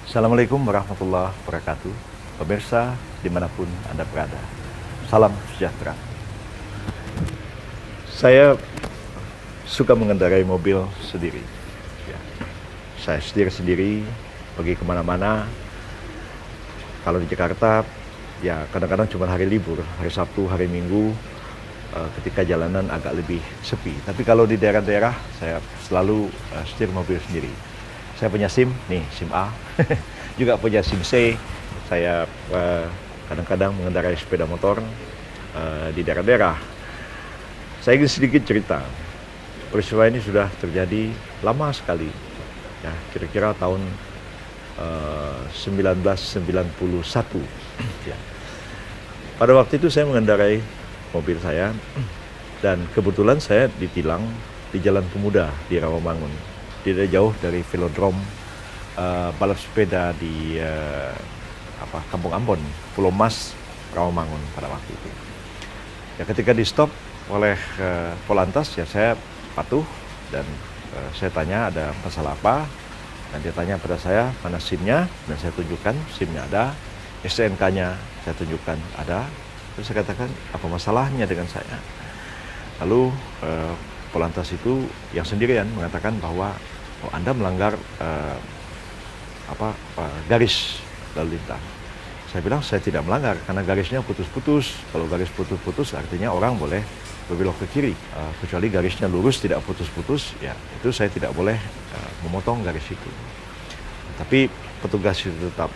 Assalamualaikum warahmatullahi wabarakatuh. Pemirsa dimanapun Anda berada, salam sejahtera. Saya suka mengendarai mobil sendiri. Ya. Saya sendiri pergi kemana-mana. Kalau di Jakarta, ya kadang-kadang cuma hari libur, hari Sabtu, hari Minggu, ketika jalanan agak lebih sepi. Tapi kalau di daerah-daerah, saya selalu setir mobil sendiri. Saya punya SIM, nih SIM A, juga punya SIM C. Saya kadang-kadang mengendarai sepeda motor di daerah-daerah. Saya ingin sedikit cerita. Peristiwa ini sudah terjadi lama sekali, ya kira-kira tahun 1991. Ya. Pada waktu itu saya mengendarai mobil saya dan kebetulan saya ditilang di Jalan Pemuda di Rawamangun. Tidak jauh dari velodrome balap sepeda di Kampung Ambon, Pulau Mas, Rawamangun pada waktu itu. Ya, ketika di stop oleh Polantas, ya saya patuh dan saya tanya ada masalah apa, dan dia tanya pada saya mana SIM-nya, dan saya tunjukkan SIM-nya ada, STNK-nya saya tunjukkan ada, terus saya katakan apa masalahnya dengan saya. Lalu Polantas itu yang sendirian mengatakan bahwa Anda melanggar garis lalu lintas. Saya bilang saya tidak melanggar karena garisnya putus-putus. Kalau garis putus-putus artinya orang boleh berbelok ke kiri. Kecuali garisnya lurus tidak putus-putus, ya itu saya tidak boleh memotong garis itu. Tapi petugas itu tetap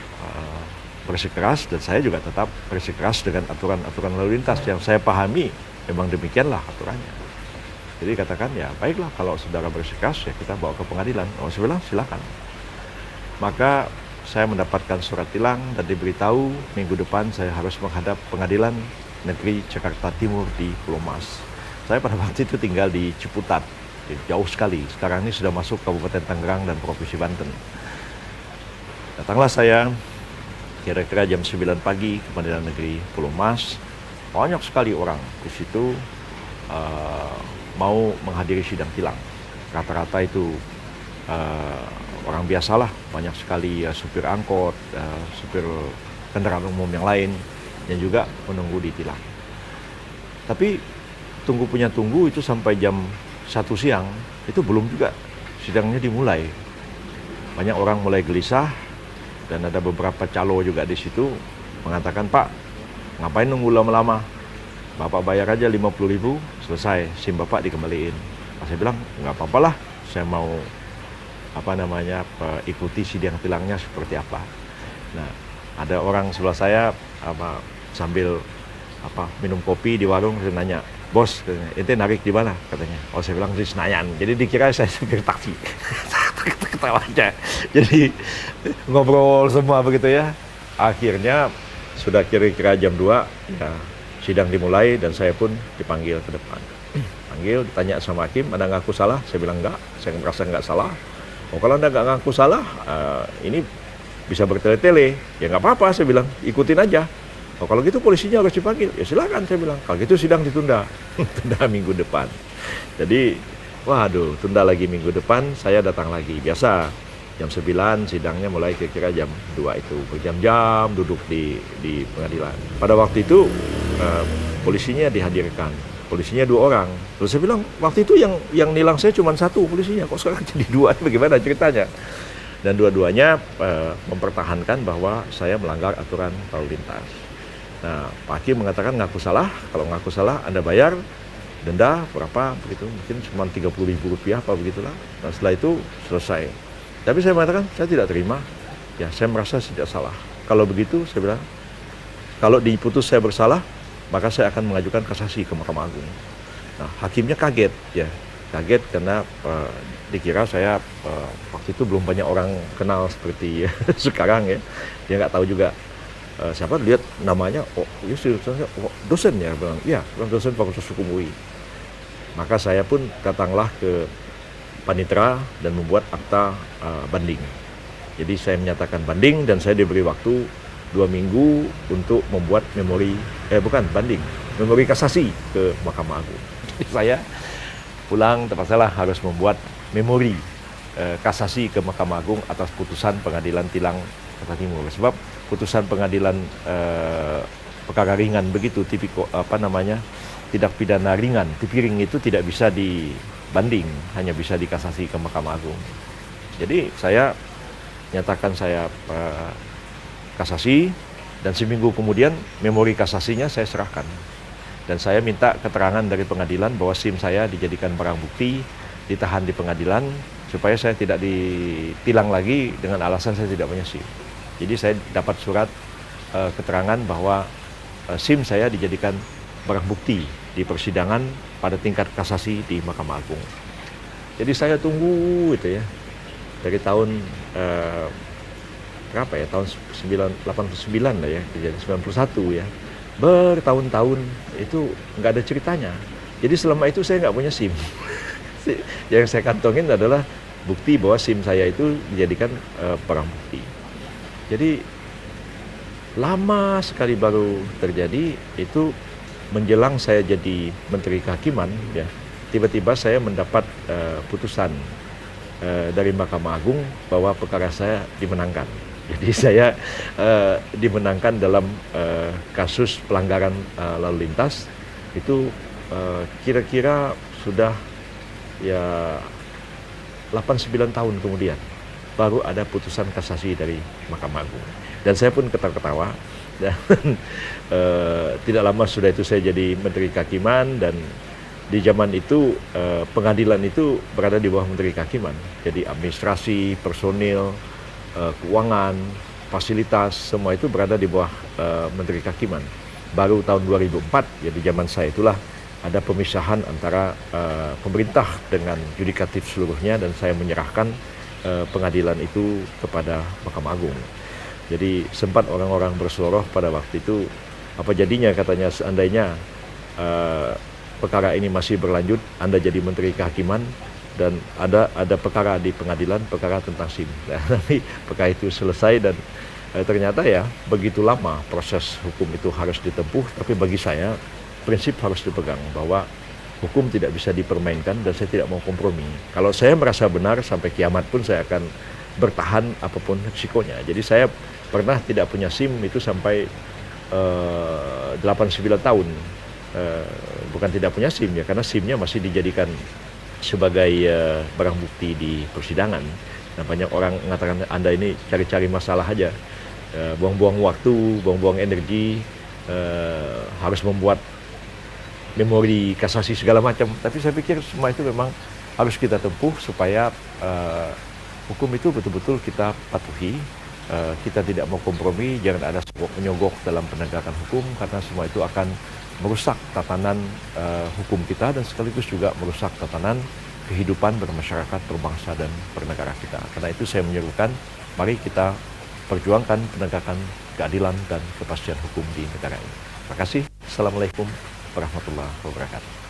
bersikeras dan saya juga tetap bersikeras dengan aturan-aturan lalu lintas yang saya pahami. Memang demikianlah aturannya. Jadi katakan ya baiklah kalau saudara bersikeras ya kita bawa ke pengadilan. Saya bilang silakan. Maka saya mendapatkan surat tilang dan diberitahu minggu depan saya harus menghadap pengadilan negeri Jakarta Timur di Pulau Mas. Saya pada waktu itu tinggal di Ciputat, jauh sekali. Sekarang ini sudah masuk Kabupaten Tangerang dan Provinsi Banten. Datanglah saya kira-kira jam 9 pagi ke pengadilan negeri Pulau Mas. Banyak sekali orang di situ mau menghadiri sidang tilang. Rata-rata itu orang biasalah, banyak sekali supir angkot, supir kendaraan umum yang lain yang juga menunggu di tilang. Tapi tunggu itu sampai jam 1 siang, itu belum juga sidangnya dimulai. Banyak orang mulai gelisah dan ada beberapa calo juga di situ mengatakan, "Pak, ngapain nunggu lama-lama? Bapak bayar aja 50.000, selesai, SIM Bapak dikembaliin." Saya bilang, nggak apa-apa lah, saya mau ikuti sidang tilangnya seperti apa. Nah, ada orang sebelah saya sambil minum kopi di warung, saya nanya, "Bos, ente narik di mana?" katanya. Saya bilang di Senayan. Jadi dikira saya supir taksi. Ketawa aja. Jadi ngobrol semua begitu ya. Akhirnya sudah kira-kira jam 2 ya. Sidang dimulai dan saya pun dipanggil ke depan. Panggil, ditanya sama hakim, "Anda ngaku salah?" Saya bilang enggak, saya merasa enggak salah. Kalau Anda enggak ngaku salah, ini bisa bertele-tele. Ya enggak apa-apa, saya bilang, ikutin aja. Kalau gitu polisinya harus dipanggil. Ya silakan, saya bilang. Kalau gitu sidang ditunda. Tunda minggu depan. Jadi, waduh, tunda lagi minggu depan, saya datang lagi. Biasa, jam 9 sidangnya mulai kira-kira jam 2 itu. Berjam-jam duduk di pengadilan. Pada waktu itu, polisinya dihadirkan. Polisinya 2 orang. Terus saya bilang, waktu itu yang nilang saya cuma 1 polisinya. Kok sekarang jadi 2? Bagaimana ceritanya? Dan dua-duanya mempertahankan bahwa saya melanggar aturan lalu lintas. Nah, Pak Hakim mengatakan ngaku salah. Kalau ngaku salah, Anda bayar denda berapa begitu. Mungkin cuma 30.000 rupiah apa begitulah. Nah, setelah itu selesai. Tapi saya mengatakan, saya tidak terima. Ya, saya merasa tidak salah. Kalau begitu, saya bilang, kalau diputus saya bersalah, maka saya akan mengajukan kasasi ke Mahkamah Agung. Nah, hakimnya kaget, ya, kaget karena dikira saya waktu itu belum banyak orang kenal seperti sekarang ya. Dia nggak tahu juga siapa, lihat namanya, dosen ya, bilang, iya, dosen Fakultas Hukum UI. Maka saya pun datanglah ke Panitera dan membuat akta banding. Jadi saya menyatakan banding dan saya diberi waktu 2 minggu untuk membuat memori, memori kasasi ke Mahkamah Agung. Jadi saya pulang, terpaksalah harus membuat memori kasasi ke Mahkamah Agung atas putusan Pengadilan Tilang Jakarta Timur. Sebab putusan pengadilan perkara ringan begitu, tindak pidana ringan, tipiring itu tidak bisa dibanding, hanya bisa dikasasi ke Mahkamah Agung. Jadi saya nyatakan saya kasasi, dan seminggu kemudian memori kasasinya saya serahkan. Dan saya minta keterangan dari pengadilan bahwa SIM saya dijadikan barang bukti, ditahan di pengadilan, supaya saya tidak ditilang lagi dengan alasan saya tidak punya SIM. Jadi saya dapat surat keterangan bahwa SIM saya dijadikan barang bukti di persidangan pada tingkat kasasi di Mahkamah Agung. Jadi saya tunggu itu ya, dari tahun berapa ya, tahun 89 lah ya, jadi 91 ya. Bertahun-tahun itu nggak ada ceritanya. Jadi selama itu saya nggak punya SIM. Yang saya kantongin adalah bukti bahwa SIM saya itu dijadikan barang bukti. Jadi lama sekali baru terjadi itu menjelang saya jadi Menteri Kehakiman ya. Tiba-tiba saya mendapat putusan dari Mahkamah Agung bahwa perkara saya dimenangkan. Jadi saya dimenangkan dalam kasus pelanggaran lalu lintas itu kira-kira sudah ya 8-9 tahun kemudian baru ada putusan kasasi dari Mahkamah Agung. Dan saya pun ketawa-ketawa. Dan tidak lama sudah itu saya jadi Menteri Kehakiman, dan di zaman itu pengadilan itu berada di bawah Menteri Kehakiman. Jadi administrasi, personil, keuangan, fasilitas, semua itu berada di bawah Menteri Kehakiman. Baru tahun 2004, ya di zaman saya itulah ada pemisahan antara pemerintah dengan yudikatif seluruhnya, dan saya menyerahkan pengadilan itu kepada Mahkamah Agung. Jadi sempat orang-orang berseloroh pada waktu itu, apa jadinya katanya seandainya perkara ini masih berlanjut, Anda jadi Menteri Kehakiman, dan ada perkara di pengadilan, perkara tentang SIM. Nah, tapi perkara itu selesai, dan ternyata ya begitu lama proses hukum itu harus ditempuh. Tapi bagi saya prinsip harus dipegang bahwa hukum tidak bisa dipermainkan, dan saya tidak mau kompromi. Kalau saya merasa benar, sampai kiamat pun saya akan bertahan apapun risikonya. Jadi saya pernah tidak punya SIM itu sampai 8-9 tahun. Bukan tidak punya SIM ya, karena SIM-nya masih dijadikan sebagai barang bukti di persidangan. Nah, banyak orang mengatakan Anda ini cari-cari masalah aja, buang-buang waktu, buang-buang energi, harus membuat memori kasasi segala macam. Tapi saya pikir semua itu memang harus kita tempuh supaya hukum itu betul-betul kita patuhi. Kita tidak mau kompromi, jangan ada menyogok dalam penegakan hukum, karena semua itu akan merusak tatanan hukum kita, dan sekaligus juga merusak tatanan kehidupan bermasyarakat, berbangsa, dan bernegara kita. Karena itu saya menyerukan, mari kita perjuangkan penegakan keadilan dan kepastian hukum di negara ini. Terima kasih. Assalamualaikum warahmatullahi wabarakatuh.